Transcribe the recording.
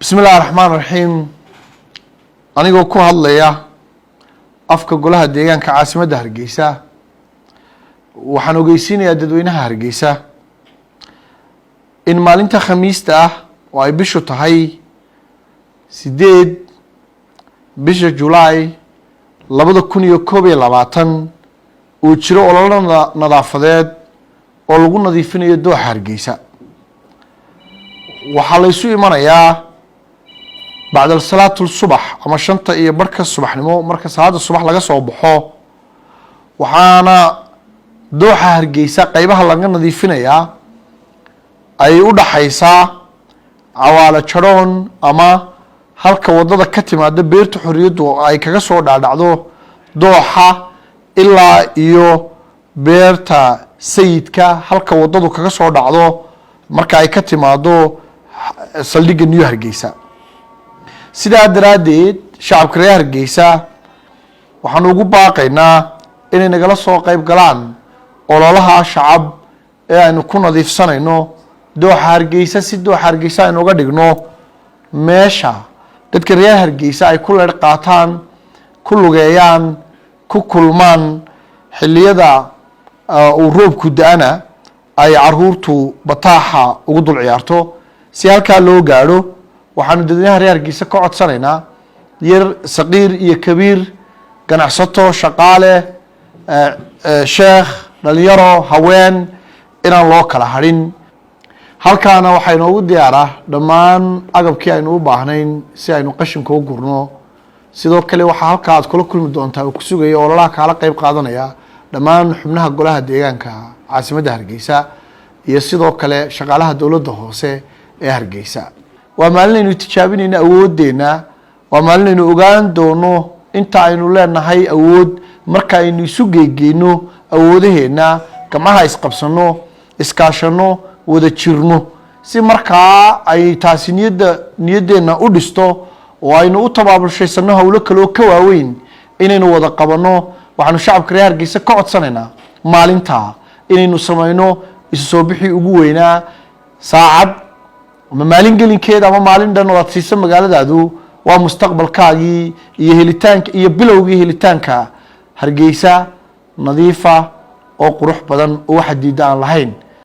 بسم الله الرحمن الرحيم anigoo ku hadlaya afka golaha deegaanka caasimadda Hargeysa waxaan ogeysiinayaa dadweynaha Hargeysa in maalinta Khamiista ah oo ay bishu tahay 8 bisha July 2021 uu jiro olole nadaafadeed oo lagu nadiifinayo dooxa Hargeysa waxaa la isu imanayaa بعد الصلاة الصبح أما شنطة إيه بركة الصبح نمو مركز هذا الصبح لقى صوبحه وحانا دوحة هرجيسة قيبها لقى نظيفين يا أي ودا حيسا عوالة شرون أما هالك وضد كتيم هذا بيرت حريته أي كجسور دعدو دوحة إلا إيو بيرتا سيد كا هالك وضد كجسور دعدو مركز أي كتيم هذا صليق نيو هرجيسة sidaa daraadeed shacabka reer Hargeysa waxaan ugu baaqaynaa inay nagala soo qayb galaan ololaha shacab ee aynu ku nadiifsanayno dooxa Hargeysa si dooxa Hargeysa aynu uga dhigno meesha dadka reer Hargeysa ay ku leer qaataan ku lugeeyaan ku kulmaan xilliyada uu roobku da'ana ay caruurtu bataaxa ugu dul ciyaarto si halka loo gaaro waxaanu dadweynaha reer Hargeysa ka codsanaynaa yar saqiir iyo kabiir ganacsato shaqaale sheekh dhalinyaro haween inaan loo kala harin halkaana waxay noogu diyaaraa dhammaan agabkii aynu u baahnayn si aynu qashinka u gurno sidoo kale waxa halka aad kula kulmi doontaa oo ku sugaya ololaha kala qayb qaadanaya dhammaan xubnaha golaha deegaanka caasimadda Hargeysa iyo sidoo kale shaqaalaha dawladda hoose ee Hargeysa waa maalin aynu tijaabinayna awoodeena waa maalin aynu ogaan doono inta aynu leenahay awood marka aynu isu geeyno awoodaheena gamaha isqabsano iskaashano wada jirno si markaa ay taasi niyadeena u dhisto oo aynu u tabaabulshaysano hawlo kale oo ka waaweyn inaynu wada qabano waxaanu shacabka reer Hargeysa ka codsanaynaa maalinta inaynu sameeyno isu soo bixi ugu weynaa saacad ama maalin gelinkeeda ama maalin dhan oo siisa magaaladaadu waa mustaqbalkaagii iyo helitaanka iyo bilowgii helitaanka Hargeysa nadiifa oo qurux badan oo xadiid aan lahayn